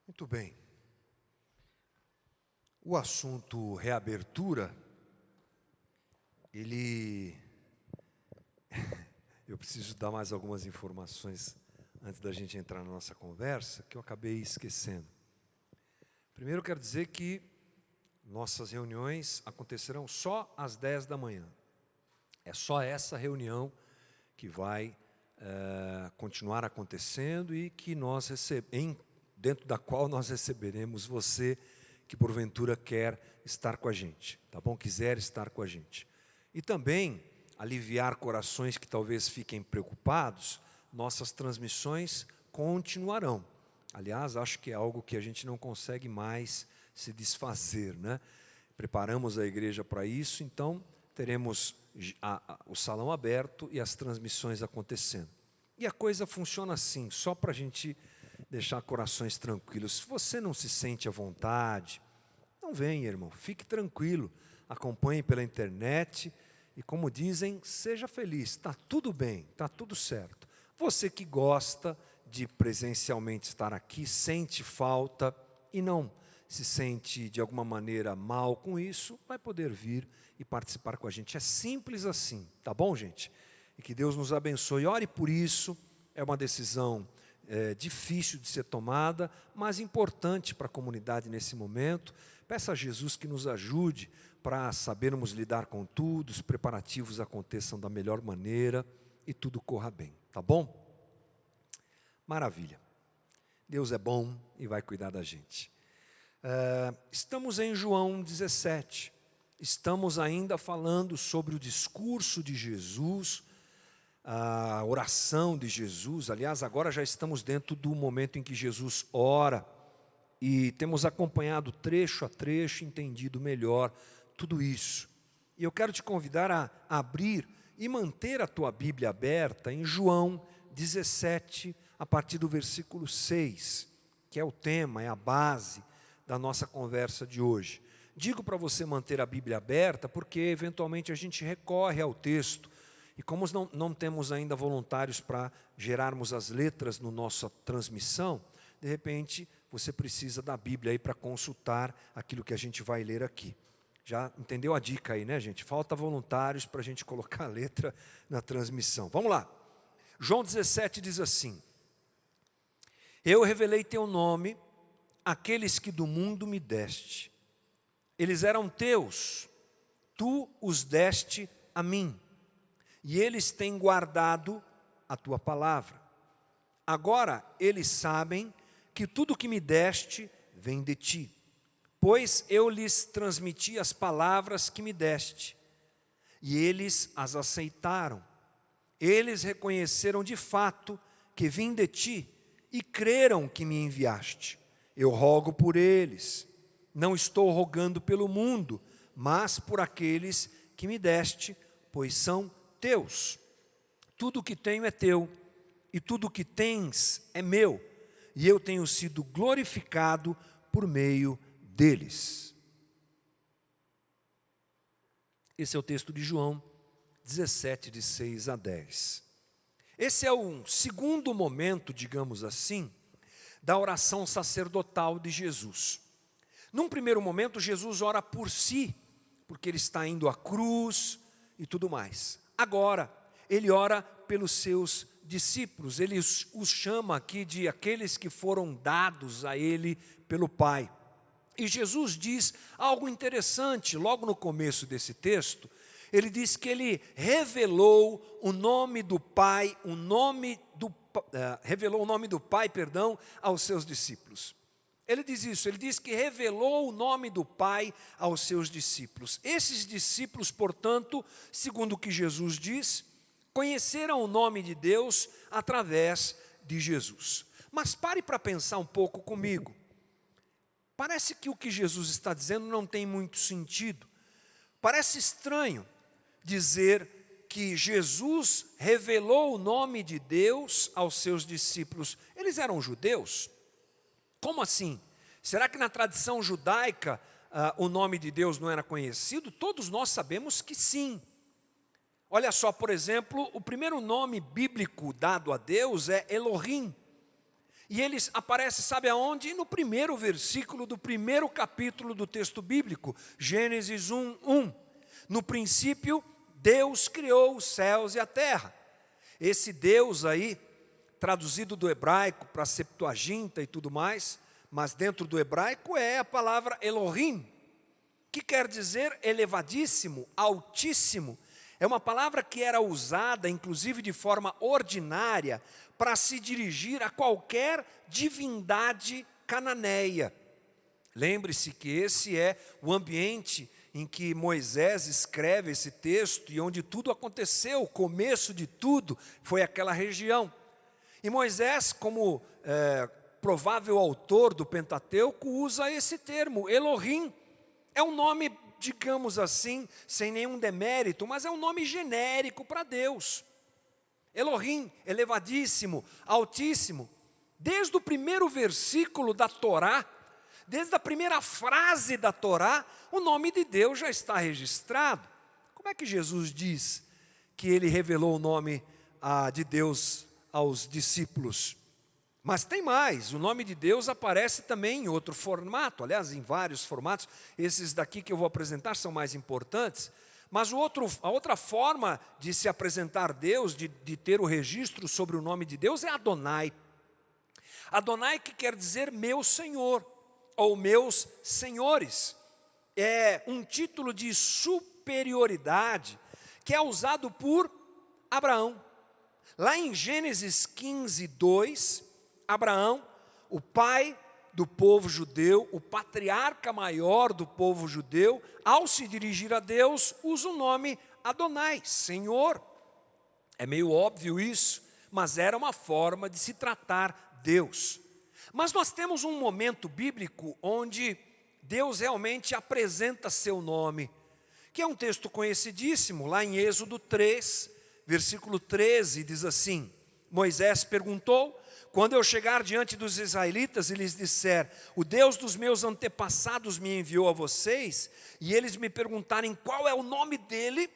Muito bem. O assunto reabertura, eu preciso dar mais algumas informações antes da gente entrar na nossa conversa, que eu acabei esquecendo. Primeiro, eu quero dizer que nossas reuniões acontecerão só às 10 da manhã. É só essa reunião que vai continuar acontecendo e que dentro da qual nós receberemos você que porventura quer estar com a gente, tá bom? Quiser estar com a gente. E também aliviar corações que talvez fiquem preocupados, nossas transmissões continuarão. Aliás, acho que é algo que a gente não consegue mais se desfazer, né? Preparamos a igreja para isso, então teremos o salão aberto e as transmissões acontecendo. E a coisa funciona assim, só para a gente deixar corações tranquilos. Se você não se sente à vontade, não venha, irmão, fique tranquilo, acompanhe pela internet e, como dizem, seja feliz, está tudo bem, está tudo certo. Você que gosta de presencialmente estar aqui, sente falta e não se sente de alguma maneira mal com isso, vai poder vir e participar com a gente. É simples assim, tá bom, gente? E que Deus nos abençoe. Ore por isso, é uma decisão difícil de ser tomada, mas importante para a comunidade nesse momento. Peça a Jesus que nos ajude para sabermos lidar com tudo, os preparativos aconteçam da melhor maneira e tudo corra bem, tá bom? Maravilha. Deus é bom e vai cuidar da gente. Estamos em João 17. Estamos ainda falando sobre o discurso de Jesus, a oração de Jesus. Aliás, agora já estamos dentro do momento em que Jesus ora e temos acompanhado trecho a trecho, entendido melhor tudo isso. E eu quero te convidar a abrir e manter a tua Bíblia aberta em João 17, a partir do versículo 6, que é o tema, é a base da nossa conversa de hoje. Digo para você manter a Bíblia aberta porque eventualmente a gente recorre ao texto e como não temos ainda voluntários para gerarmos as letras na nossa transmissão, de repente você precisa da Bíblia aí para consultar aquilo que a gente vai ler aqui. Já entendeu a dica aí, né, gente? Falta voluntários para a gente colocar a letra na transmissão. Vamos lá. João 17 diz assim: Eu revelei teu nome àqueles que do mundo me deste. Eles eram teus, tu os deste a mim, e eles têm guardado a tua palavra. Agora eles sabem que tudo que me deste vem de ti, pois eu lhes transmiti as palavras que me deste, e eles as aceitaram. Eles reconheceram de fato que vim de ti e creram que me enviaste. Eu rogo por eles. Não estou rogando pelo mundo, mas por aqueles que me deste, pois são teus. Tudo o que tenho é teu, e tudo o que tens é meu, e eu tenho sido glorificado por meio deles. Esse é o texto de João 17, de 6 a 10. Esse é um segundo momento, digamos assim, da oração sacerdotal de Jesus. Num primeiro momento, Jesus ora por si, porque ele está indo à cruz e tudo mais. Agora, ele ora pelos seus discípulos, ele os chama aqui de aqueles que foram dados a ele pelo Pai. E Jesus diz algo interessante, logo no começo desse texto. Ele diz que ele revelou o nome do Pai, revelou o nome do Pai, aos seus discípulos. Ele diz isso, ele diz que revelou o nome do Pai aos seus discípulos. Esses discípulos, portanto, segundo o que Jesus diz, conheceram o nome de Deus através de Jesus. Mas pare para pensar um pouco comigo. Parece que o que Jesus está dizendo não tem muito sentido. Parece estranho dizer que Jesus revelou o nome de Deus aos seus discípulos. Eles eram judeus? Como assim? Será que na tradição judaica o nome de Deus não era conhecido? Todos nós sabemos que sim. Olha só, por exemplo, o primeiro nome bíblico dado a Deus é Elohim. E ele aparece, sabe aonde? No primeiro versículo do primeiro capítulo do texto bíblico, Gênesis 1:1. No princípio, Deus criou os céus e a terra. Esse Deus aí, traduzido do hebraico para Septuaginta e tudo mais, mas dentro do hebraico é a palavra Elohim, que quer dizer elevadíssimo, altíssimo. É uma palavra que era usada, inclusive de forma ordinária, para se dirigir a qualquer divindade cananeia. Lembre-se que esse é o ambiente em que Moisés escreve esse texto e onde tudo aconteceu, o começo de tudo foi aquela região. E Moisés, como provável autor do Pentateuco, usa esse termo, Elohim. É um nome, digamos assim, sem nenhum demérito, mas é um nome genérico para Deus. Elohim, elevadíssimo, altíssimo. Desde o primeiro versículo da Torá, desde a primeira frase da Torá, o nome de Deus já está registrado. Como é que Jesus diz que ele revelou o nome de Deus aos discípulos? Mas tem mais, o nome de Deus aparece também em outro formato, aliás, em vários formatos. Esses daqui que eu vou apresentar são mais importantes. Mas a outra forma de se apresentar Deus, de ter o registro sobre o nome de Deus é Adonai. Adonai, que quer dizer meu Senhor, ou meus senhores. É um título de superioridade que é usado por Abraão. Lá em Gênesis 15:2, Abraão, o pai do povo judeu, o patriarca maior do povo judeu, ao se dirigir a Deus, usa o nome Adonai, Senhor. É meio óbvio isso, mas era uma forma de se tratar Deus. Mas nós temos um momento bíblico onde Deus realmente apresenta seu nome, que é um texto conhecidíssimo, lá em Êxodo 3, versículo 13, diz assim: Moisés perguntou: quando eu chegar diante dos israelitas e lhes disser, o Deus dos meus antepassados me enviou a vocês, e eles me perguntarem qual é o nome dele,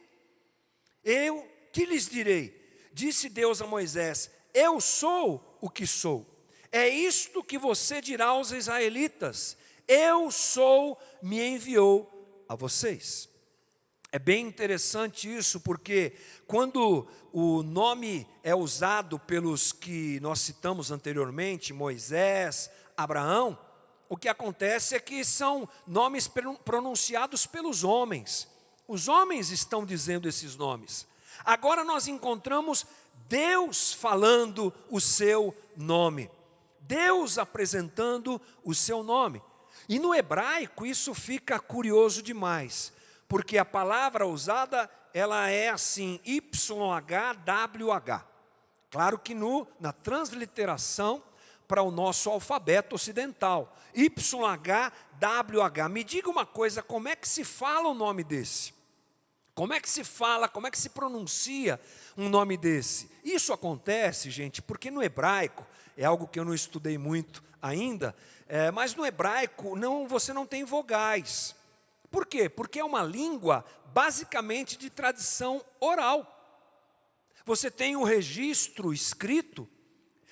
eu que lhes direi? Disse Deus a Moisés: eu sou o que sou. É isto que você dirá aos israelitas: eu sou, me enviou a vocês. É bem interessante isso, porque quando o nome é usado pelos que nós citamos anteriormente, Moisés, Abraão, o que acontece é que são nomes pronunciados pelos homens. Os homens estão dizendo esses nomes. Agora nós encontramos Deus falando o seu nome. Deus apresentando o seu nome. E no hebraico isso fica curioso demais, porque a palavra usada, ela é assim, YHWH. Claro que na transliteração para o nosso alfabeto ocidental, YHWH. Me diga uma coisa, como é que se fala o nome desse? Como é que se fala, como é que se pronuncia um nome desse? Isso acontece, gente, porque no hebraico, é algo que eu não estudei muito ainda, mas no hebraico você não tem vogais. Por quê? Porque é uma língua basicamente de tradição oral. Você tem o registro escrito,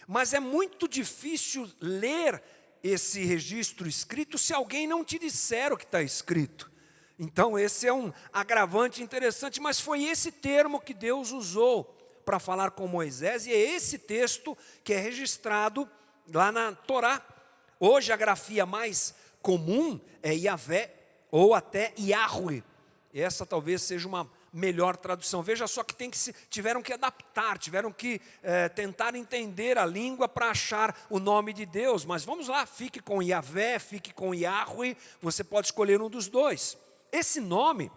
mas é muito difícil ler esse registro escrito se alguém não te disser o que está escrito. Então esse é um agravante interessante, mas foi esse termo que Deus usou para falar com Moisés, e é esse texto que é registrado lá na Torá. Hoje a grafia mais comum é Yahvé, ou até Yahweh. Essa talvez seja uma melhor tradução. Veja só que tiveram que adaptar, tiveram que tentar entender a língua para achar o nome de Deus. Mas vamos lá, fique com Yahvé, fique com Yahweh, você pode escolher um dos dois. Esse nome,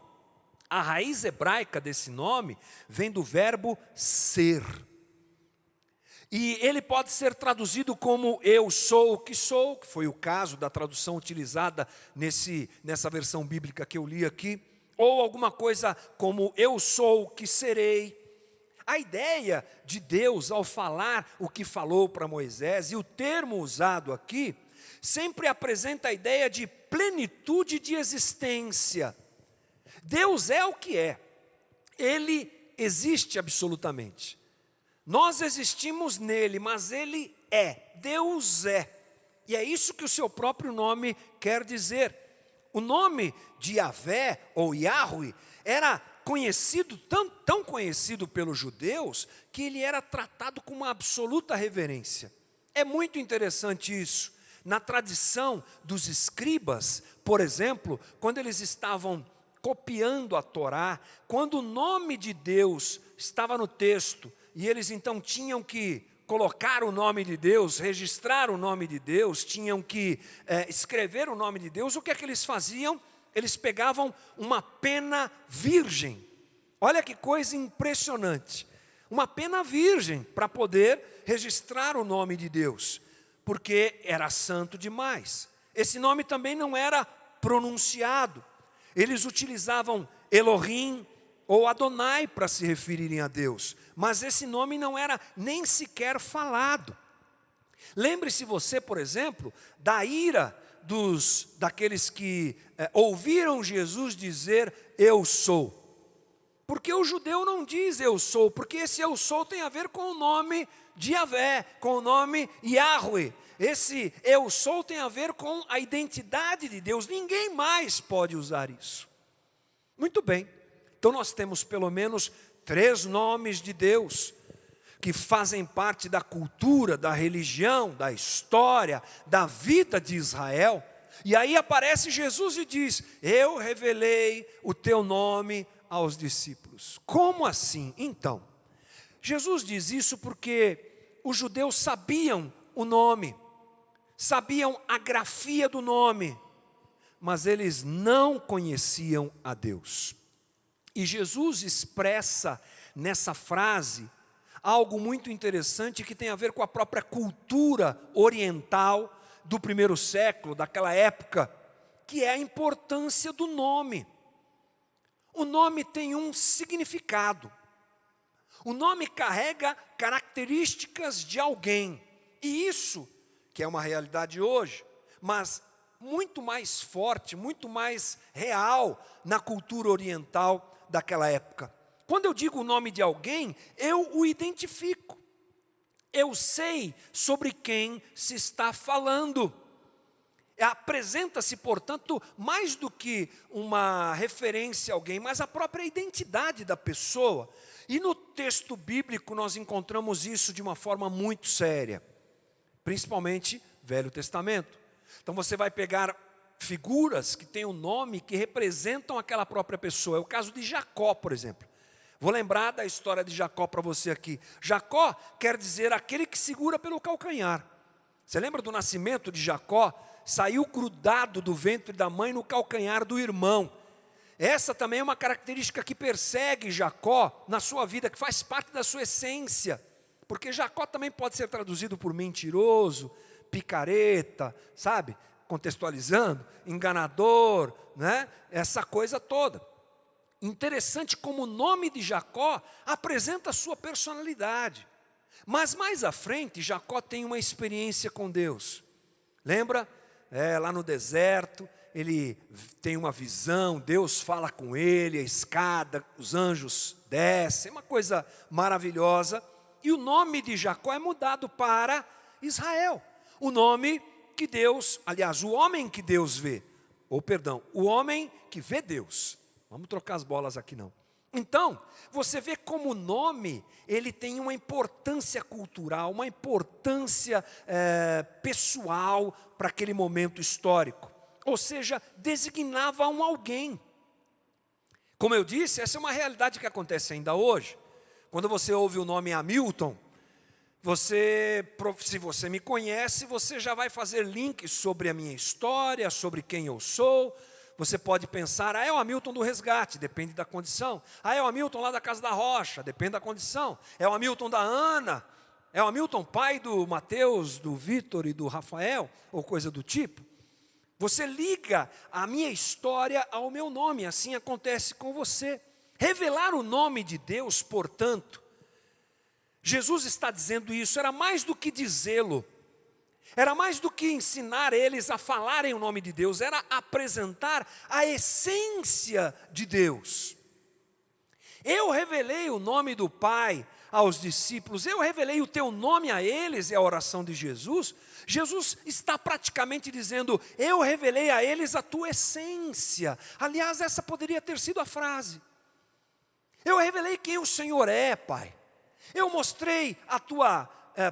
a raiz hebraica desse nome, vem do verbo ser. E ele pode ser traduzido como eu sou o que sou, que foi o caso da tradução utilizada nessa versão bíblica que eu li aqui, ou alguma coisa como eu sou o que serei. A ideia de Deus ao falar o que falou para Moisés, e o termo usado aqui, sempre apresenta a ideia de plenitude de existência. Deus é o que é, Ele existe absolutamente. Nós existimos nele, mas ele é, Deus é. E é isso que o seu próprio nome quer dizer. O nome de Yahvé ou Yahweh era conhecido, tão conhecido pelos judeus, que ele era tratado com uma absoluta reverência. É muito interessante isso. Na tradição dos escribas, por exemplo, quando eles estavam copiando a Torá, quando o nome de Deus estava no texto, e eles então tinham que colocar o nome de Deus, registrar o nome de Deus, tinham que escrever o nome de Deus, o que é que eles faziam? Eles pegavam uma pena virgem. Olha que coisa impressionante. Uma pena virgem para poder registrar o nome de Deus, porque era santo demais. Esse nome também não era pronunciado. Eles utilizavam Elohim ou Adonai para se referirem a Deus, mas esse nome não era nem sequer falado. Lembre-se você, por exemplo, da ira daqueles que ouviram Jesus dizer, eu sou. Porque o judeu não diz eu sou, porque esse eu sou tem a ver com o nome de Yahvé, com o nome Yahweh. Esse eu sou tem a ver com a identidade de Deus, ninguém mais pode usar isso. Muito bem, então nós temos pelo menos 3 nomes de Deus, que fazem parte da cultura, da religião, da história, da vida de Israel. E aí aparece Jesus e diz, eu revelei o teu nome aos discípulos. Como assim? Então, Jesus diz isso porque os judeus sabiam o nome, sabiam a grafia do nome, mas eles não conheciam a Deus. E Jesus expressa nessa frase algo muito interessante que tem a ver com a própria cultura oriental do primeiro século, daquela época, que é a importância do nome. O nome tem um significado. O nome carrega características de alguém. E isso, que é uma realidade hoje, mas muito mais forte, muito mais real na cultura oriental daquela época. Quando eu digo o nome de alguém, eu o identifico. Eu sei sobre quem se está falando. Apresenta-se, portanto, mais do que uma referência a alguém, mas a própria identidade da pessoa. E no texto bíblico nós encontramos isso de uma forma muito séria, principalmente Velho Testamento. Então você vai pegar figuras que têm um nome que representam aquela própria pessoa. É o caso de Jacó, por exemplo. Vou lembrar da história de Jacó para você aqui. Jacó quer dizer aquele que segura pelo calcanhar. Você lembra do nascimento de Jacó? Saiu grudado do ventre da mãe no calcanhar do irmão. Essa também é uma característica que persegue Jacó na sua vida, que faz parte da sua essência. Porque Jacó também pode ser traduzido por mentiroso, picareta, sabe? Contextualizando, enganador, né? Essa coisa toda. Interessante como o nome de Jacó apresenta a sua personalidade. Mas mais à frente, Jacó tem uma experiência com Deus. Lembra? Lá no deserto, ele tem uma visão, Deus fala com ele, a escada, os anjos descem, uma coisa maravilhosa. E o nome de Jacó é mudado para Israel. O nome que Deus, aliás, o homem que Deus vê. O homem que vê Deus. Vamos trocar as bolas aqui não. Então, você vê como o nome, ele tem uma importância cultural, uma importância pessoal para aquele momento histórico. Ou seja, designava um alguém. Como eu disse, essa é uma realidade que acontece ainda hoje. Quando você ouve o nome Hamilton, se você me conhece, você já vai fazer links sobre a minha história, sobre quem eu sou. Você pode pensar, é o Hamilton do resgate, depende da condição. É o Hamilton lá da Casa da Rocha, depende da condição. É o Hamilton da Ana, é o Hamilton pai do Mateus, do Vitor e do Rafael, ou coisa do tipo. Você liga a minha história ao meu nome, assim acontece com você. Revelar o nome de Deus, portanto, Jesus está dizendo isso, era mais do que dizê-lo. Era mais do que ensinar eles a falarem o nome de Deus, era apresentar a essência de Deus. Eu revelei o nome do Pai aos discípulos, eu revelei o teu nome a eles, é a oração de Jesus. Jesus está praticamente dizendo, eu revelei a eles a tua essência. Aliás, essa poderia ter sido a frase. Eu revelei quem o Senhor é, Pai. Eu mostrei a tua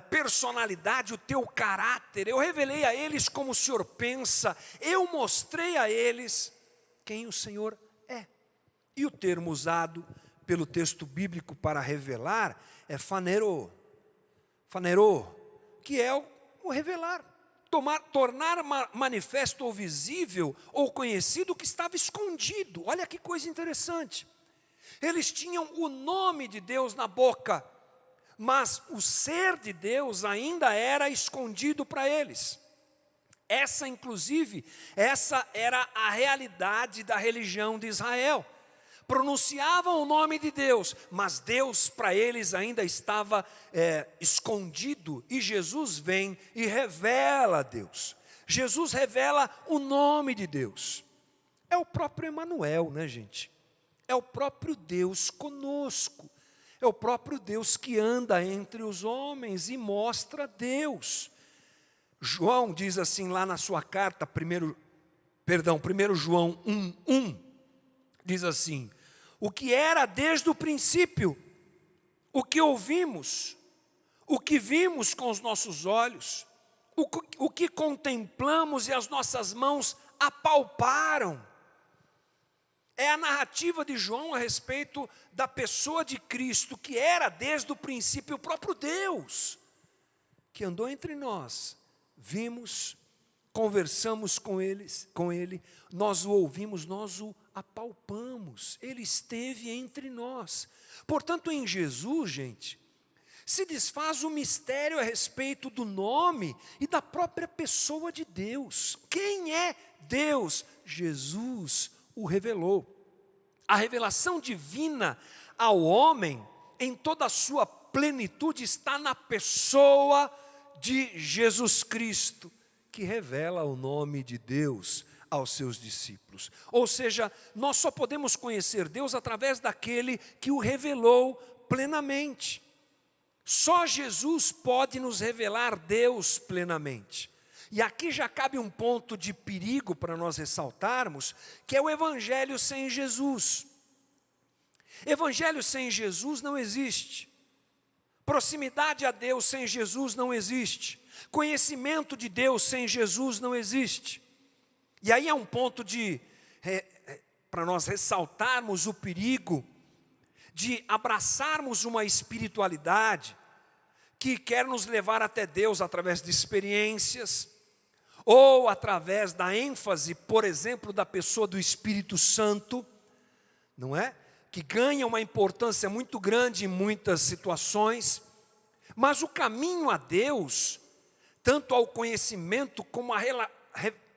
personalidade, o teu caráter. Eu revelei a eles como o Senhor pensa. Eu mostrei a eles quem o Senhor é. E o termo usado pelo texto bíblico para revelar é phanerô. Phanerô, que é o revelar. Tornar manifesto ou visível ou conhecido o que estava escondido. Olha que coisa interessante. Eles tinham o nome de Deus na boca, mas o ser de Deus ainda era escondido para eles. Inclusive, essa era a realidade da religião de Israel. Pronunciavam o nome de Deus, mas Deus para eles ainda estava escondido, e Jesus vem e revela a Deus. Jesus revela o nome de Deus. É o próprio Emanuel, né, gente? É o próprio Deus conosco. É o próprio Deus que anda entre os homens e mostra Deus. João diz assim lá na sua carta, 1 João 1:1, diz assim, o que era desde o princípio, o que ouvimos, o que vimos com os nossos olhos, o que contemplamos e as nossas mãos apalparam. É a narrativa de João a respeito da pessoa de Cristo, que era desde o princípio o próprio Deus, que andou entre nós. Vimos, conversamos com ele, nós o ouvimos, nós o apalpamos. Ele esteve entre nós. Portanto, em Jesus, gente, se desfaz o mistério a respeito do nome e da própria pessoa de Deus. Quem é Deus? Jesus o revelou. A revelação divina ao homem, em toda a sua plenitude, está na pessoa de Jesus Cristo, que revela o nome de Deus aos seus discípulos. Ou seja, nós só podemos conhecer Deus através daquele que o revelou plenamente. Só Jesus pode nos revelar Deus plenamente. E aqui já cabe um ponto de perigo para nós ressaltarmos, que é o evangelho sem Jesus. Evangelho sem Jesus não existe. Proximidade a Deus sem Jesus não existe. Conhecimento de Deus sem Jesus não existe. E aí é um ponto para nós ressaltarmos o perigo de abraçarmos uma espiritualidade que quer nos levar até Deus através de experiências, ou através da ênfase, por exemplo, da pessoa do Espírito Santo, não é? Que ganha uma importância muito grande em muitas situações, mas o caminho a Deus, tanto ao conhecimento como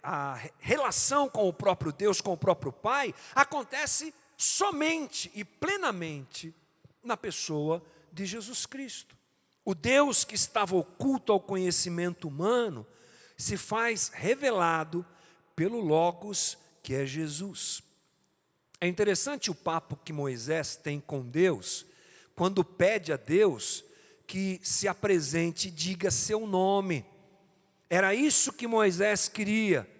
a relação com o próprio Deus, com o próprio Pai, acontece somente e plenamente na pessoa de Jesus Cristo. O Deus que estava oculto ao conhecimento humano se faz revelado pelo Logos, que é Jesus. É interessante o papo que Moisés tem com Deus, quando pede a Deus que se apresente e diga seu nome. Era isso que Moisés queria.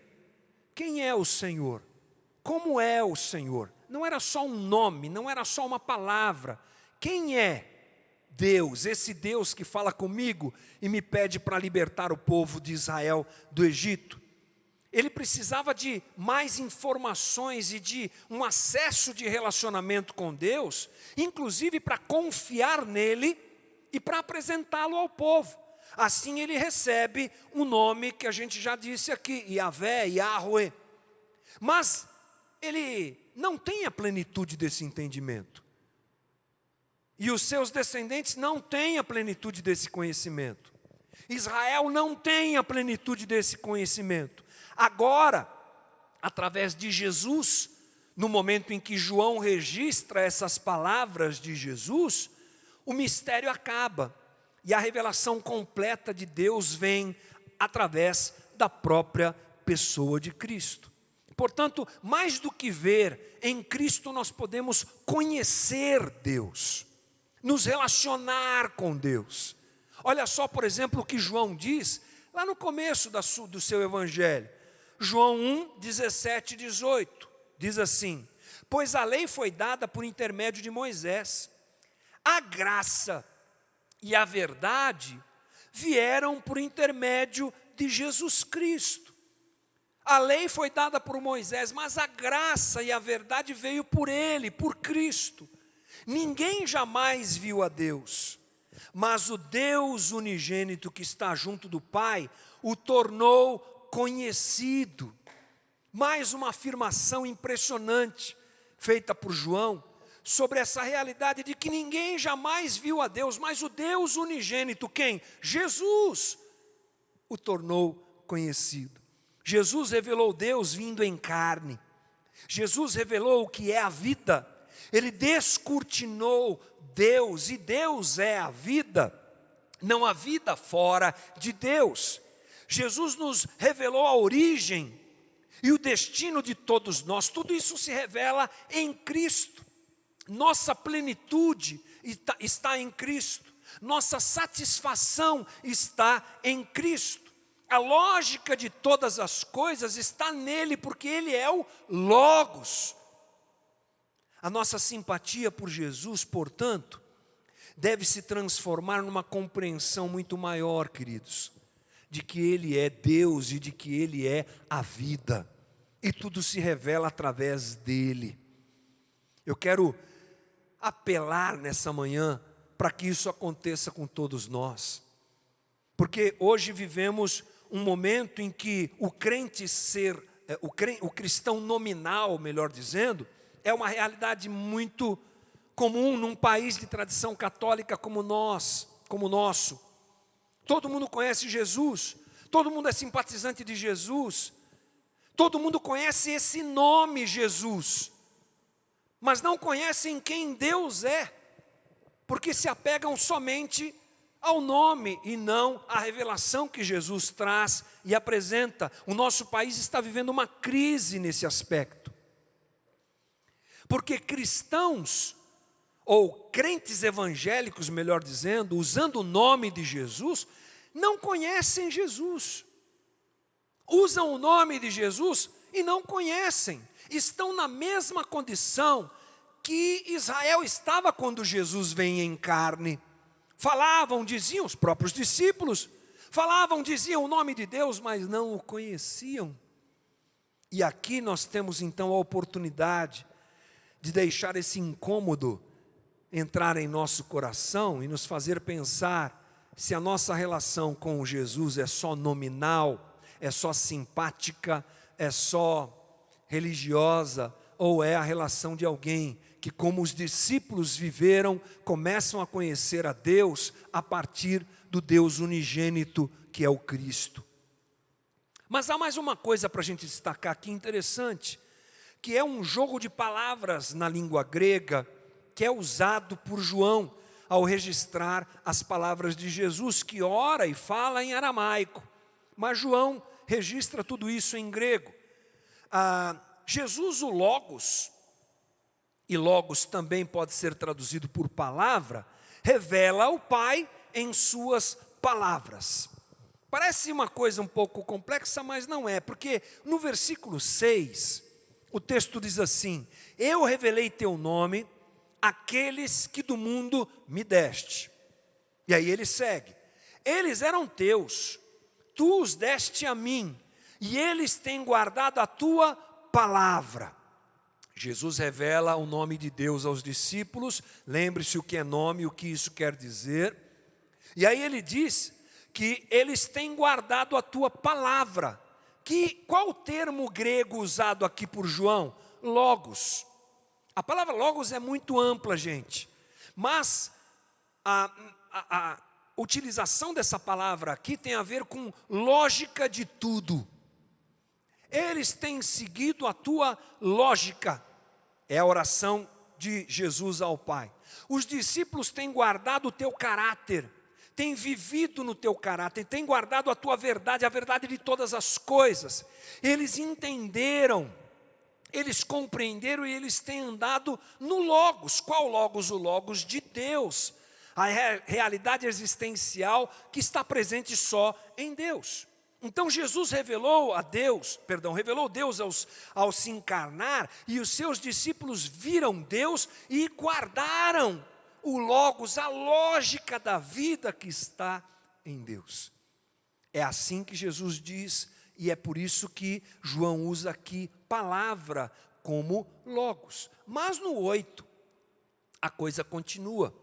Quem é o Senhor? Como é o Senhor? Não era só um nome, não era só uma palavra. Quem é Deus, esse Deus que fala comigo e me pede para libertar o povo de Israel do Egito? Ele precisava de mais informações e de um acesso de relacionamento com Deus, inclusive para confiar nele e para apresentá-lo ao povo. Assim ele recebe um nome que a gente já disse aqui, Yahvé, Yahweh. Mas ele não tem a plenitude desse entendimento. E os seus descendentes não têm a plenitude desse conhecimento. Israel não tem a plenitude desse conhecimento. Agora, através de Jesus, no momento em que João registra essas palavras de Jesus, o mistério acaba. E a revelação completa de Deus vem através da própria pessoa de Cristo. Portanto, mais do que ver, em Cristo nós podemos conhecer Deus. nos relacionar com Deus. Olha só, por exemplo, o que João diz lá no começo do seu evangelho. João 1, 17 e 18, diz assim: pois a lei foi dada por intermédio de Moisés, a graça e a verdade vieram por intermédio de Jesus Cristo. A lei foi dada por Moisés, mas a graça e a verdade veio por ele, por Cristo. Ninguém jamais viu a Deus, mas o Deus unigênito que está junto do Pai o tornou conhecido. Mais uma afirmação impressionante feita por João sobre essa realidade de que ninguém jamais viu a Deus, mas o Deus unigênito, quem? Jesus, o tornou conhecido. Jesus revelou Deus vindo em carne. Jesus revelou o que é a vida. Ele descortinou Deus, e Deus é a vida. Não há vida fora de Deus. Jesus nos revelou a origem e o destino de todos nós. Tudo isso se revela em Cristo. Nossa plenitude está em Cristo. Nossa satisfação está em Cristo. A lógica de todas as coisas está nele, porque ele é o Logos. A nossa simpatia por Jesus, portanto, deve se transformar numa compreensão muito maior, queridos, de que ele é Deus e de que ele é a vida. E tudo se revela através dele. Eu quero apelar nessa manhã para que isso aconteça com todos nós. Porque hoje vivemos um momento em que o cristão nominal, melhor dizendo, é uma realidade muito comum num país de tradição católica como o nosso. Todo mundo conhece Jesus, todo mundo é simpatizante de Jesus, todo mundo conhece esse nome Jesus, mas não conhecem quem Deus é, porque se apegam somente ao nome e não à revelação que Jesus traz e apresenta. O nosso país está vivendo uma crise nesse aspecto, porque cristãos, ou crentes evangélicos, melhor dizendo, usando o nome de Jesus, não conhecem Jesus. Usam o nome de Jesus e não conhecem. Estão na mesma condição que Israel estava quando Jesus vem em carne. Falavam, diziam, os próprios discípulos, diziam o nome de Deus, mas não o conheciam. E aqui nós temos então a oportunidade de deixar esse incômodo entrar em nosso coração e nos fazer pensar se a nossa relação com Jesus é só nominal, é só simpática, é só religiosa, ou é a relação de alguém que, como os discípulos viveram, começam a conhecer a Deus a partir do Deus unigênito que é o Cristo. Mas há mais uma coisa para a gente destacar aqui interessante, que é um jogo de palavras na língua grega, que é usado por João ao registrar as palavras de Jesus, que ora e fala em aramaico, mas João registra tudo isso em grego. Jesus, o Logos, e Logos também pode ser traduzido por palavra, revela o Pai em suas palavras. Parece uma coisa um pouco complexa, mas não é, porque no versículo 6, o texto diz assim: eu revelei teu nome àqueles que do mundo me deste. E aí ele segue: eles eram teus, tu os deste a mim, e eles têm guardado a tua palavra. Jesus revela o nome de Deus aos discípulos. Lembre-se o que é nome, o que isso quer dizer. E aí ele diz que eles têm guardado a tua palavra. Qual o termo grego usado aqui por João? Logos. A palavra logos é muito ampla, gente, mas a utilização dessa palavra aqui tem a ver com lógica de tudo. Eles têm seguido a tua lógica, é a oração de Jesus ao Pai. Os discípulos têm guardado o teu caráter, têm vivido no teu caráter, têm guardado a tua verdade, a verdade de todas as coisas. Eles entenderam eles compreenderam e eles têm andado no Logos. Qual Logos? O Logos de Deus. A realidade existencial que está presente só em Deus. Então Jesus revelou Deus ao se encarnar, e os seus discípulos viram Deus e guardaram o Logos, a lógica da vida que está em Deus. É assim que Jesus diz, e é por isso que João usa aqui palavra como Logos. Mas no 8, a coisa continua.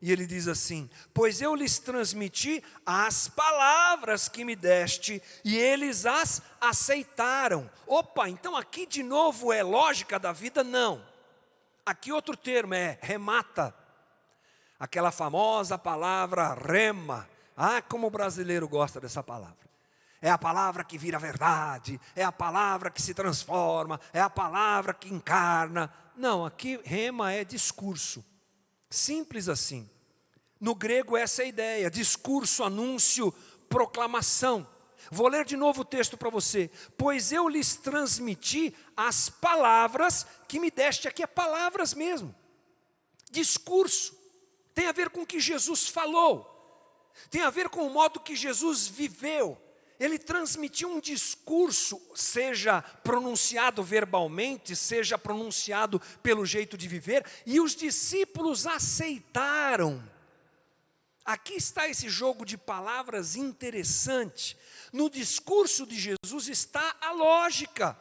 E ele diz assim: pois eu lhes transmiti as palavras que me deste, e eles as aceitaram. Opa, então aqui de novo é lógica da vida? Não. Aqui outro termo é remata. Aquela famosa palavra rema. Ah, como o brasileiro gosta dessa palavra. É a palavra que vira verdade, é a palavra que se transforma, é a palavra que encarna. Não, aqui rema é discurso. Simples assim. No grego essa é a ideia, discurso, anúncio, proclamação. Vou ler de novo o texto para você. Pois eu lhes transmiti as palavras que me deste. Aqui é palavras mesmo. Discurso. Tem a ver com o que Jesus falou. Tem a ver com o modo que Jesus viveu. Ele transmitiu um discurso, seja pronunciado verbalmente, seja pronunciado pelo jeito de viver, e os discípulos aceitaram. Aqui está esse jogo de palavras interessante. No discurso de Jesus está a lógica.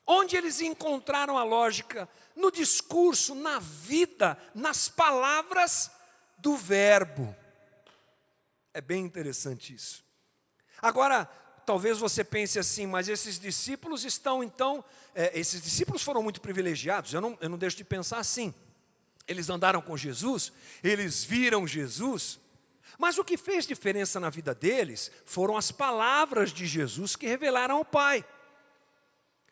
Onde eles encontraram a lógica? No discurso, na vida, nas palavras do verbo. É bem interessante isso. Agora, talvez você pense assim, mas esses discípulos estão então, esses discípulos foram muito privilegiados, eu não deixo de pensar assim. Eles andaram com Jesus, eles viram Jesus, mas o que fez diferença na vida deles foram as palavras de Jesus que revelaram ao Pai.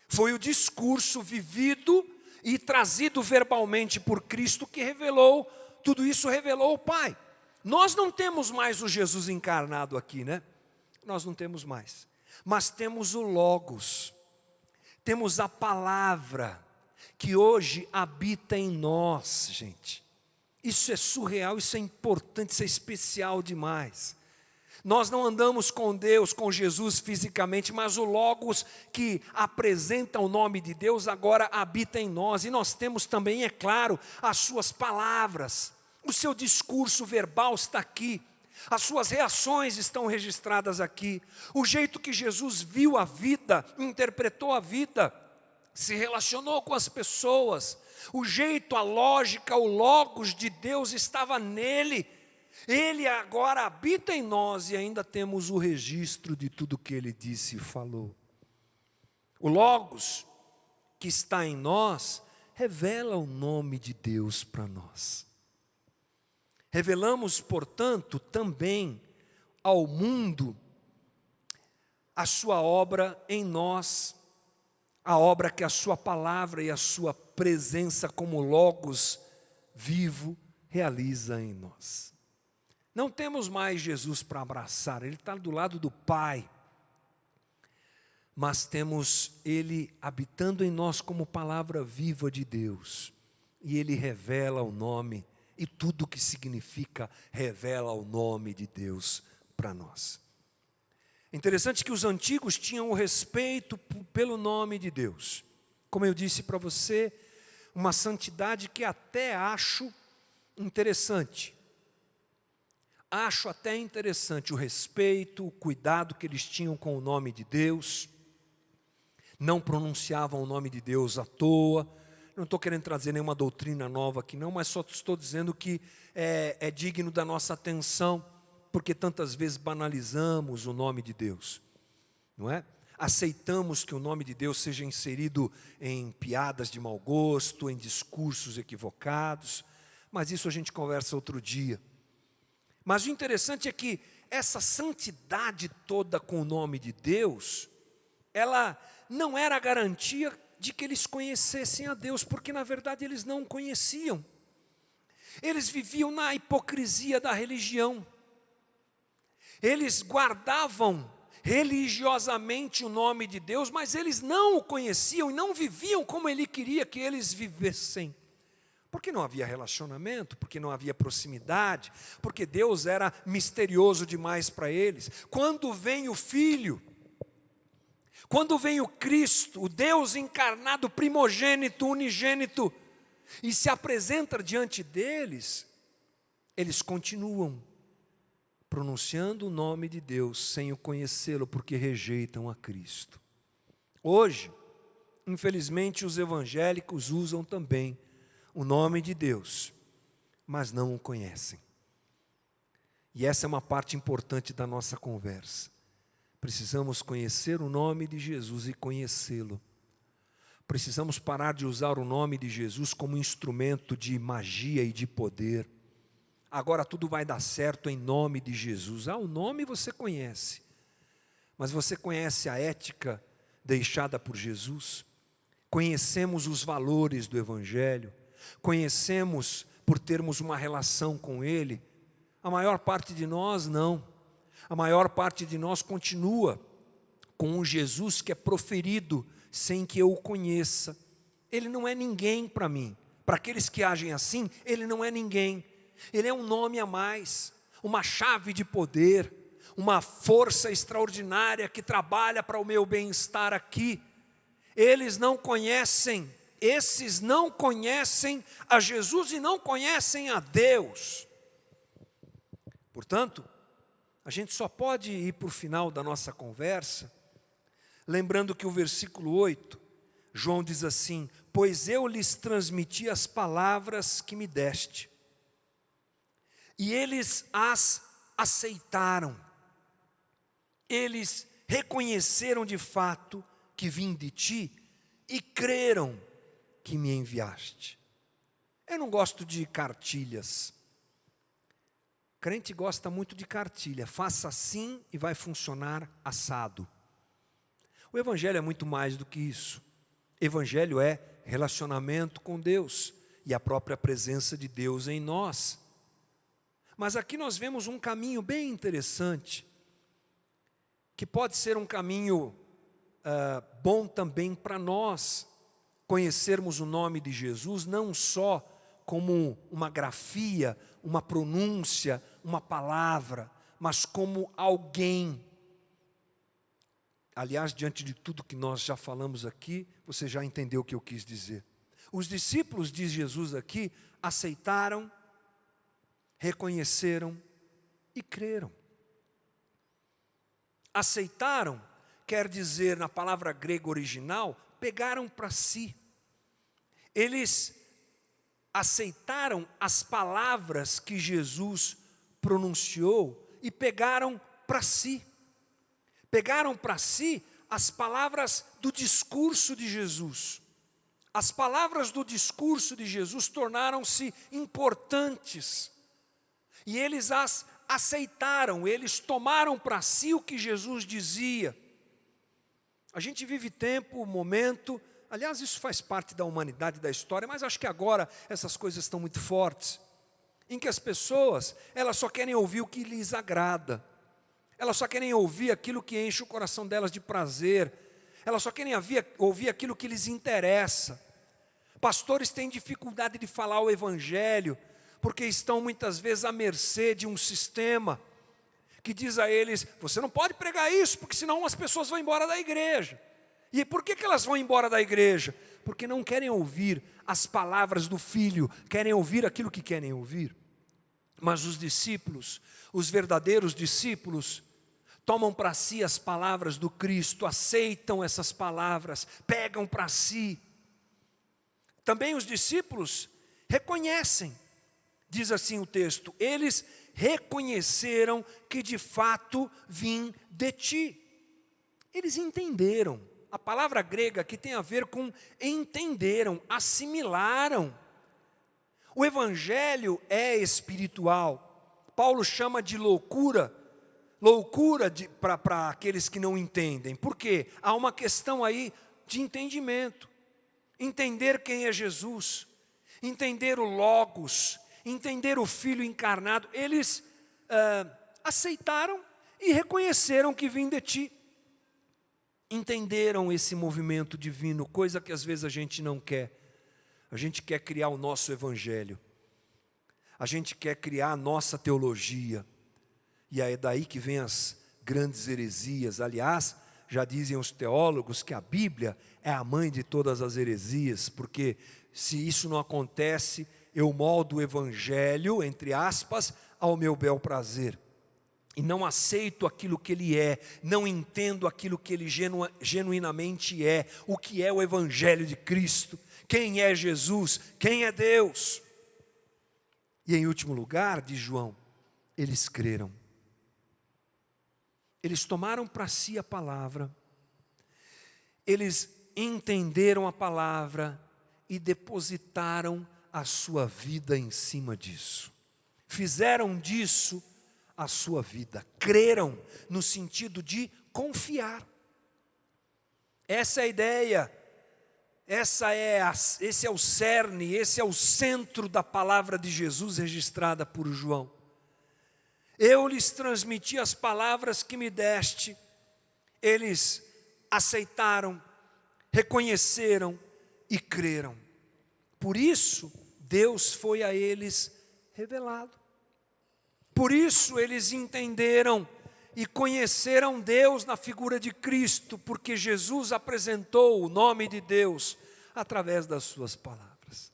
Foi o discurso vivido e trazido verbalmente por Cristo que revelou, tudo isso revelou ao Pai. Nós não temos mais o Jesus encarnado aqui, né? Nós não temos mais, mas temos o Logos, temos a palavra que hoje habita em nós, gente. Isso é surreal, isso é importante, isso é especial demais. Nós não andamos com Deus, com Jesus fisicamente, mas o Logos que apresenta o nome de Deus agora habita em nós. E nós temos também, é claro, as suas palavras. O seu discurso verbal está aqui. As suas reações estão registradas aqui. O jeito que Jesus viu a vida, interpretou a vida, se relacionou com as pessoas. O jeito, a lógica, o Logos de Deus estava nele. Ele agora habita em nós e ainda temos o registro de tudo que ele disse e falou. O Logos que está em nós revela o nome de Deus para nós. Revelamos, portanto, também ao mundo a sua obra em nós, a obra que a sua palavra e a sua presença como Logos vivo realiza em nós. Não temos mais Jesus para abraçar, Ele está do lado do Pai. Mas temos Ele habitando em nós como palavra viva de Deus. E Ele revela o nome, e tudo o que significa revela o nome de Deus para nós. É interessante que os antigos tinham o respeito pelo nome de Deus. Como eu disse para você, uma santidade que até acho interessante. Acho até interessante o respeito, o cuidado que eles tinham com o nome de Deus. Não pronunciavam o nome de Deus à toa. Não estou querendo trazer nenhuma doutrina nova aqui não, mas só estou dizendo que é digno da nossa atenção, porque tantas vezes banalizamos o nome de Deus, não é? Aceitamos que o nome de Deus seja inserido em piadas de mau gosto, em discursos equivocados, mas isso a gente conversa outro dia. Mas o interessante é que essa santidade toda com o nome de Deus, ela não era a garantia de que eles conhecessem a Deus, porque na verdade eles não o conheciam. Eles viviam na hipocrisia da religião. Eles guardavam religiosamente o nome de Deus, mas eles não o conheciam e não viviam como Ele queria que eles vivessem. Porque não havia relacionamento, porque não havia proximidade, porque Deus era misterioso demais para eles. Quando vem o Filho, quando vem o Cristo, o Deus encarnado, primogênito, unigênito, e se apresenta diante deles, eles continuam pronunciando o nome de Deus sem o conhecê-lo, porque rejeitam a Cristo. Hoje, infelizmente, os evangélicos usam também o nome de Deus, mas não o conhecem. E essa é uma parte importante da nossa conversa. Precisamos conhecer o nome de Jesus e conhecê-lo. Precisamos parar de usar o nome de Jesus como instrumento de magia e de poder. Agora tudo vai dar certo em nome de Jesus. O nome você conhece, mas você conhece a ética deixada por Jesus? Conhecemos os valores do Evangelho? Conhecemos por termos uma relação com Ele? A maior parte de nós não. A maior parte de nós continua com um Jesus que é proferido sem que eu o conheça. Ele não é ninguém para mim. Para aqueles que agem assim, Ele não é ninguém. Ele é um nome a mais, uma chave de poder, uma força extraordinária que trabalha para o meu bem-estar aqui. Eles não conhecem, esses não conhecem a Jesus e não conhecem a Deus. Portanto, a gente só pode ir para o final da nossa conversa, lembrando que o versículo 8, João diz assim: pois eu lhes transmiti as palavras que me deste, e eles as aceitaram. Eles reconheceram de fato que vim de ti e creram que me enviaste. Eu não gosto de cartilhas. Crente gosta muito de cartilha. Faça assim e vai funcionar assado. O Evangelho é muito mais do que isso. Evangelho é relacionamento com Deus e a própria presença de Deus em nós. Mas aqui nós vemos um caminho bem interessante, que pode ser um caminho bom também para nós conhecermos o nome de Jesus, não só como uma grafia, uma pronúncia, uma palavra, mas como alguém. Aliás, diante de tudo que nós já falamos aqui, você já entendeu o que eu quis dizer. Os discípulos, diz Jesus aqui, aceitaram, reconheceram e creram. Aceitaram quer dizer, na palavra grega original, pegaram para si. Eles aceitaram as palavras que Jesus pronunciou e pegaram para si. Pegaram para si as palavras do discurso de Jesus. As palavras do discurso de Jesus tornaram-se importantes. E eles as aceitaram, eles tomaram para si o que Jesus dizia. A gente vive tempo, momento, aliás, isso faz parte da humanidade, da história, mas acho que agora essas coisas estão muito fortes, em que as pessoas, elas só querem ouvir o que lhes agrada, elas só querem ouvir aquilo que enche o coração delas de prazer, elas só querem ouvir aquilo que lhes interessa. Pastores têm dificuldade de falar o Evangelho, porque estão muitas vezes à mercê de um sistema que diz a eles, você não pode pregar isso, porque senão as pessoas vão embora da igreja. E por que elas vão embora da igreja? Porque não querem ouvir as palavras do Filho, querem ouvir aquilo que querem ouvir. Mas os discípulos, os verdadeiros discípulos, tomam para si as palavras do Cristo, aceitam essas palavras, pegam para si. Também os discípulos reconhecem, diz assim o texto, eles reconheceram que de fato vim de ti. Eles entenderam. A palavra grega aqui tem a ver com entenderam, assimilaram. O Evangelho é espiritual. Paulo chama de loucura para aqueles que não entendem. Por quê? Há uma questão aí de entendimento. Entender quem é Jesus, entender o Logos, entender o Filho encarnado. Eles aceitaram e reconheceram que vim de ti. Entenderam esse movimento divino, coisa que às vezes a gente não quer. A gente quer criar o nosso evangelho. A gente quer criar a nossa teologia. E é daí que vem as grandes heresias. Aliás, já dizem os teólogos que a Bíblia é a mãe de todas as heresias, porque se isso não acontece, eu moldo o evangelho, entre aspas, ao meu bel prazer. E não aceito aquilo que ele é, não entendo aquilo que ele genuinamente é, o que é o evangelho de Cristo, quem é Jesus, quem é Deus. E em último lugar, diz João, eles creram. Eles tomaram para si a palavra, eles entenderam a palavra e depositaram a sua vida em cima disso. Fizeram disso a sua vida, creram no sentido de confiar. Essa é a ideia, esse é o cerne, esse é o centro da palavra de Jesus registrada por João. Eu lhes transmiti as palavras que me deste, eles aceitaram, reconheceram e creram. Por isso, Deus foi a eles revelado. Por isso eles entenderam e conheceram Deus na figura de Cristo, porque Jesus apresentou o nome de Deus através das suas palavras.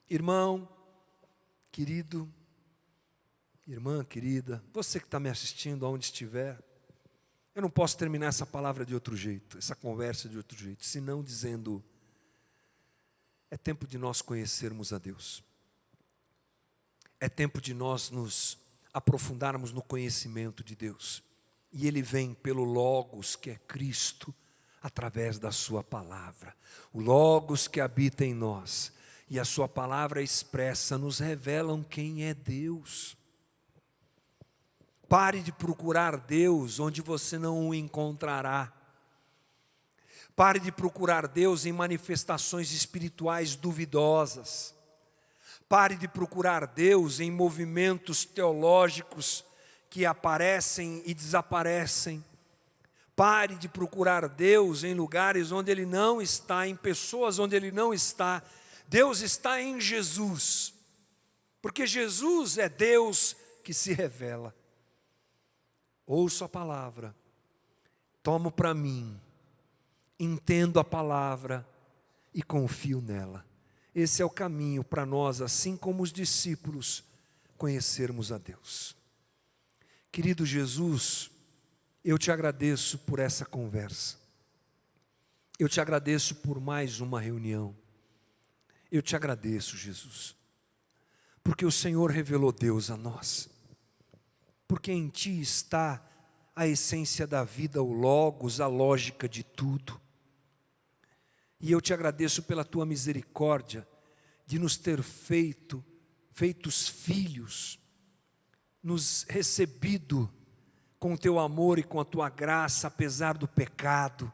Irmão, querido, irmã querida, você que está me assistindo aonde estiver, eu não posso terminar essa palavra de outro jeito, essa conversa de outro jeito, senão dizendo, é tempo de nós conhecermos a Deus. É tempo de nós nos aprofundarmos no conhecimento de Deus. E Ele vem pelo Logos, que é Cristo, através da sua palavra. O Logos que habita em nós e a sua palavra expressa nos revelam quem é Deus. Pare de procurar Deus onde você não o encontrará. Pare de procurar Deus em manifestações espirituais duvidosas. Pare de procurar Deus em movimentos teológicos que aparecem e desaparecem. Pare de procurar Deus em lugares onde Ele não está, em pessoas onde Ele não está. Deus está em Jesus, porque Jesus é Deus que se revela. Ouço a palavra, tomo para mim, entendo a palavra e confio nela. Esse é o caminho para nós, assim como os discípulos, conhecermos a Deus. Querido Jesus, eu te agradeço por essa conversa. Eu te agradeço por mais uma reunião. Eu te agradeço, Jesus, porque o Senhor revelou Deus a nós. Porque em Ti está a essência da vida, o Logos, a lógica de tudo. E eu te agradeço pela Tua misericórdia de nos ter feitos filhos, nos recebido com o Teu amor e com a Tua graça, apesar do pecado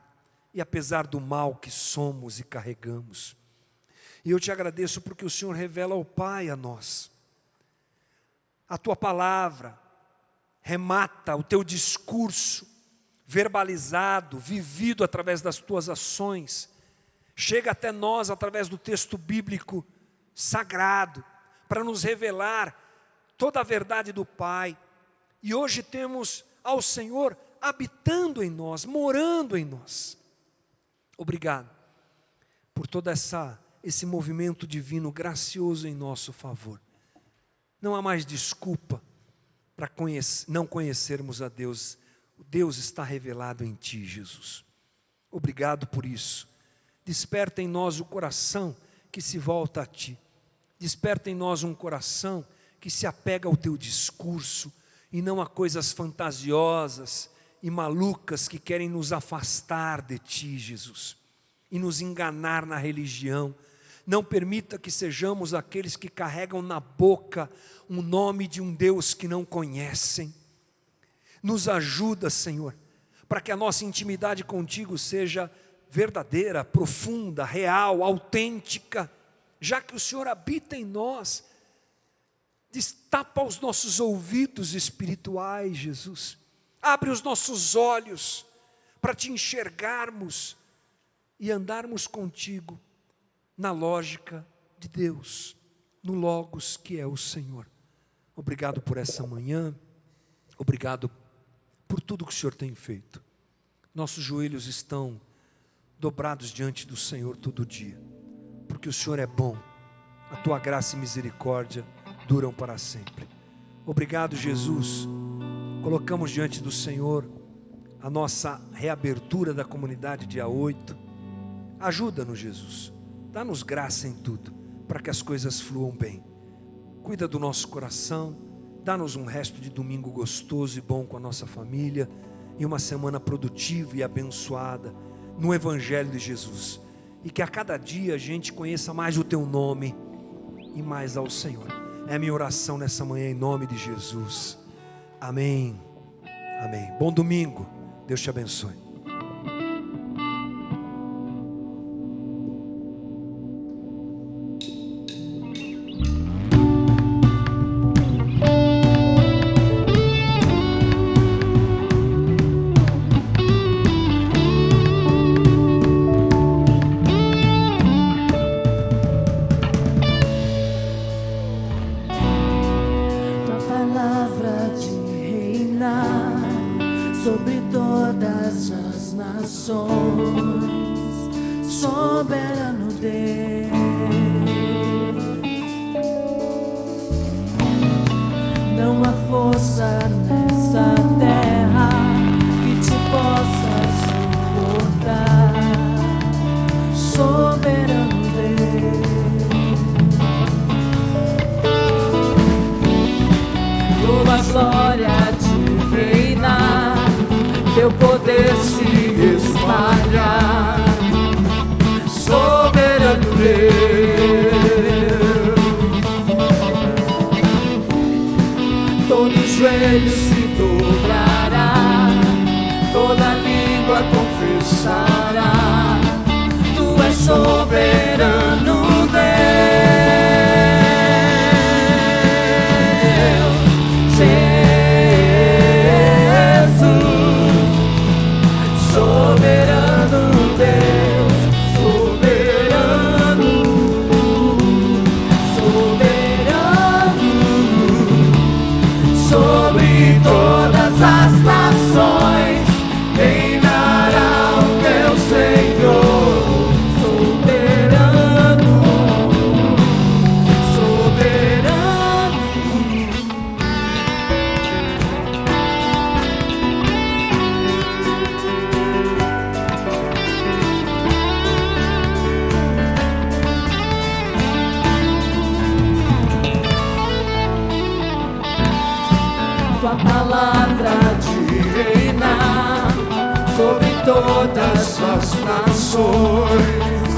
e apesar do mal que somos e carregamos. E eu te agradeço porque o Senhor revela ao Pai a nós. A Tua palavra remata o Teu discurso verbalizado, vivido através das Tuas ações, chega até nós através do texto bíblico sagrado, para nos revelar toda a verdade do Pai. E hoje temos ao Senhor habitando em nós, morando em nós. Obrigado por todo esse movimento divino gracioso em nosso favor. Não há mais desculpa para não conhecermos a Deus. O Deus está revelado em Ti, Jesus. Obrigado por isso. Desperta em nós o coração que se volta a Ti. Desperta em nós um coração que se apega ao Teu discurso e não a coisas fantasiosas e malucas que querem nos afastar de Ti, Jesus, e nos enganar na religião. Não permita que sejamos aqueles que carregam na boca um nome de um Deus que não conhecem. Nos ajuda, Senhor, para que a nossa intimidade contigo seja verdadeira, profunda, real, autêntica, já que o Senhor habita em nós. Destapa os nossos ouvidos espirituais, Jesus, Abre os nossos olhos para te enxergarmos e andarmos contigo na lógica de Deus, no Logos que é o Senhor. Obrigado por essa manhã, obrigado por tudo que o Senhor tem feito. Nossos joelhos estão dobrados diante do Senhor todo dia, porque o Senhor é bom, a tua graça e misericórdia duram para sempre. Obrigado, Jesus. Colocamos diante do Senhor a nossa reabertura da comunidade dia 8. Ajuda-nos, Jesus. Dá-nos graça em tudo, para que as coisas fluam bem. Cuida do nosso coração. Dá-nos um resto de domingo gostoso e bom com a nossa família. E uma semana produtiva e abençoada no Evangelho de Jesus. E que a cada dia a gente conheça mais o teu nome e mais ao Senhor. É a minha oração nessa manhã em nome de Jesus. Amém. Amém. Bom domingo. Deus te abençoe. Sobre todas as nações, soberano Deus, não há força nessa terra que te possa suportar, soberano Deus, tua glória te reinar, teu poder se espalhar, soberano Deus. Todo joelho se dobrará, toda língua confessará, tu és soberano Deus. Soberano Deus, soberano, soberano, sobre todas as nações, reinará o teu Senhor, soberano, soberano. Tua palavra de reinar sobre todas as nações,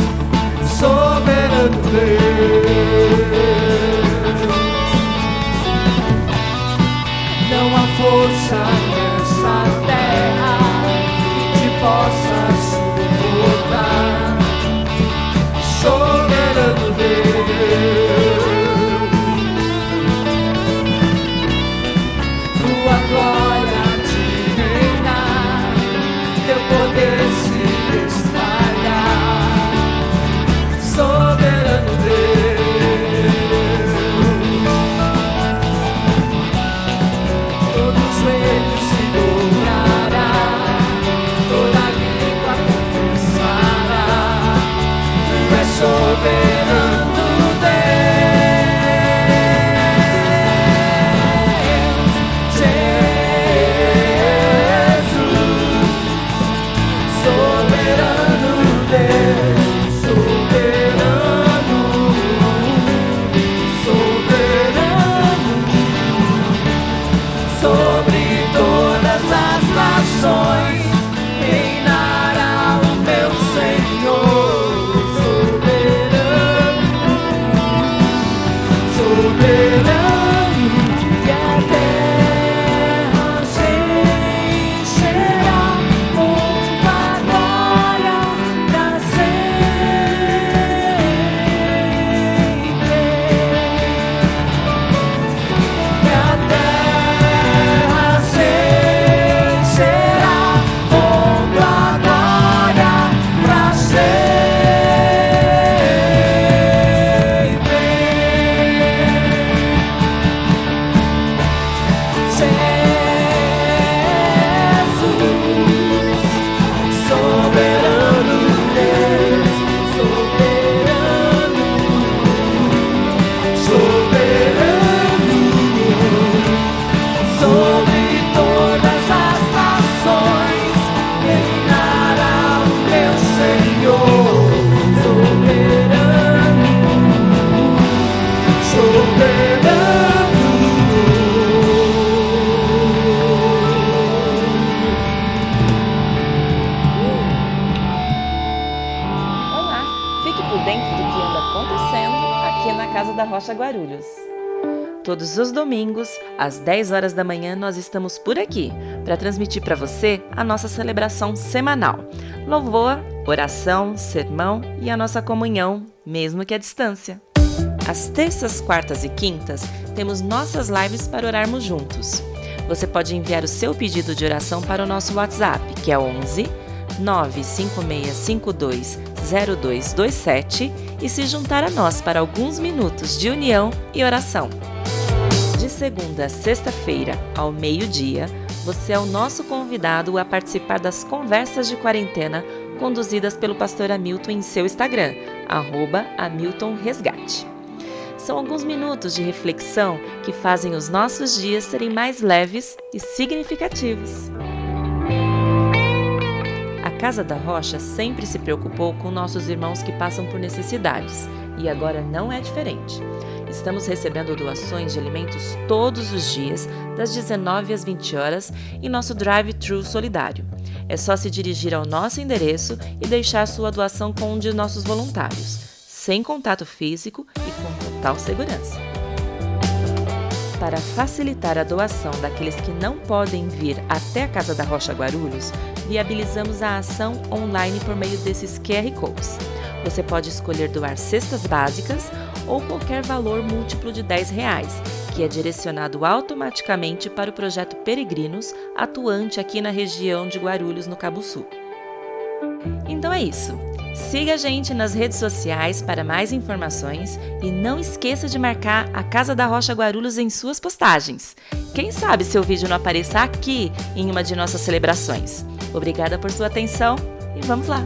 soberano Deus. Não há força nessa terra que te possa suportar, soberano Deus. Tua glória te reinar, teu poder se espalhar, soberano Deus. Todo joelho se dobrará, toda língua Casa da Rocha Guarulhos. Todos os domingos, às 10 horas da manhã, nós estamos por aqui para transmitir para você a nossa celebração semanal. Louvor, oração, sermão e a nossa comunhão, mesmo que à distância. Às terças, quartas e quintas, temos nossas lives para orarmos juntos. Você pode enviar o seu pedido de oração para o nosso WhatsApp, que é 11 95652 0227 e se juntar a nós para alguns minutos de união e oração. De segunda a sexta-feira, ao meio-dia, você é o nosso convidado a participar das conversas de quarentena conduzidas pelo pastor Hamilton em seu Instagram, @HamiltonResgate. São alguns minutos de reflexão que fazem os nossos dias serem mais leves e significativos. A Casa da Rocha sempre se preocupou com nossos irmãos que passam por necessidades, e agora não é diferente. Estamos recebendo doações de alimentos todos os dias, das 19 às 20 horas, em nosso drive-thru solidário. É só se dirigir ao nosso endereço e deixar sua doação com um de nossos voluntários, sem contato físico e com total segurança. Para facilitar a doação daqueles que não podem vir até a Casa da Rocha Guarulhos, viabilizamos a ação online por meio desses QR Codes. Você pode escolher doar cestas básicas ou qualquer valor múltiplo de R$10, que é direcionado automaticamente para o projeto Peregrinos, atuante aqui na região de Guarulhos, no Cabo Sul. Então é isso. Siga a gente nas redes sociais para mais informações e não esqueça de marcar a Casa da Rocha Guarulhos em suas postagens. Quem sabe seu vídeo não apareça aqui em uma de nossas celebrações. Obrigada por sua atenção e vamos lá!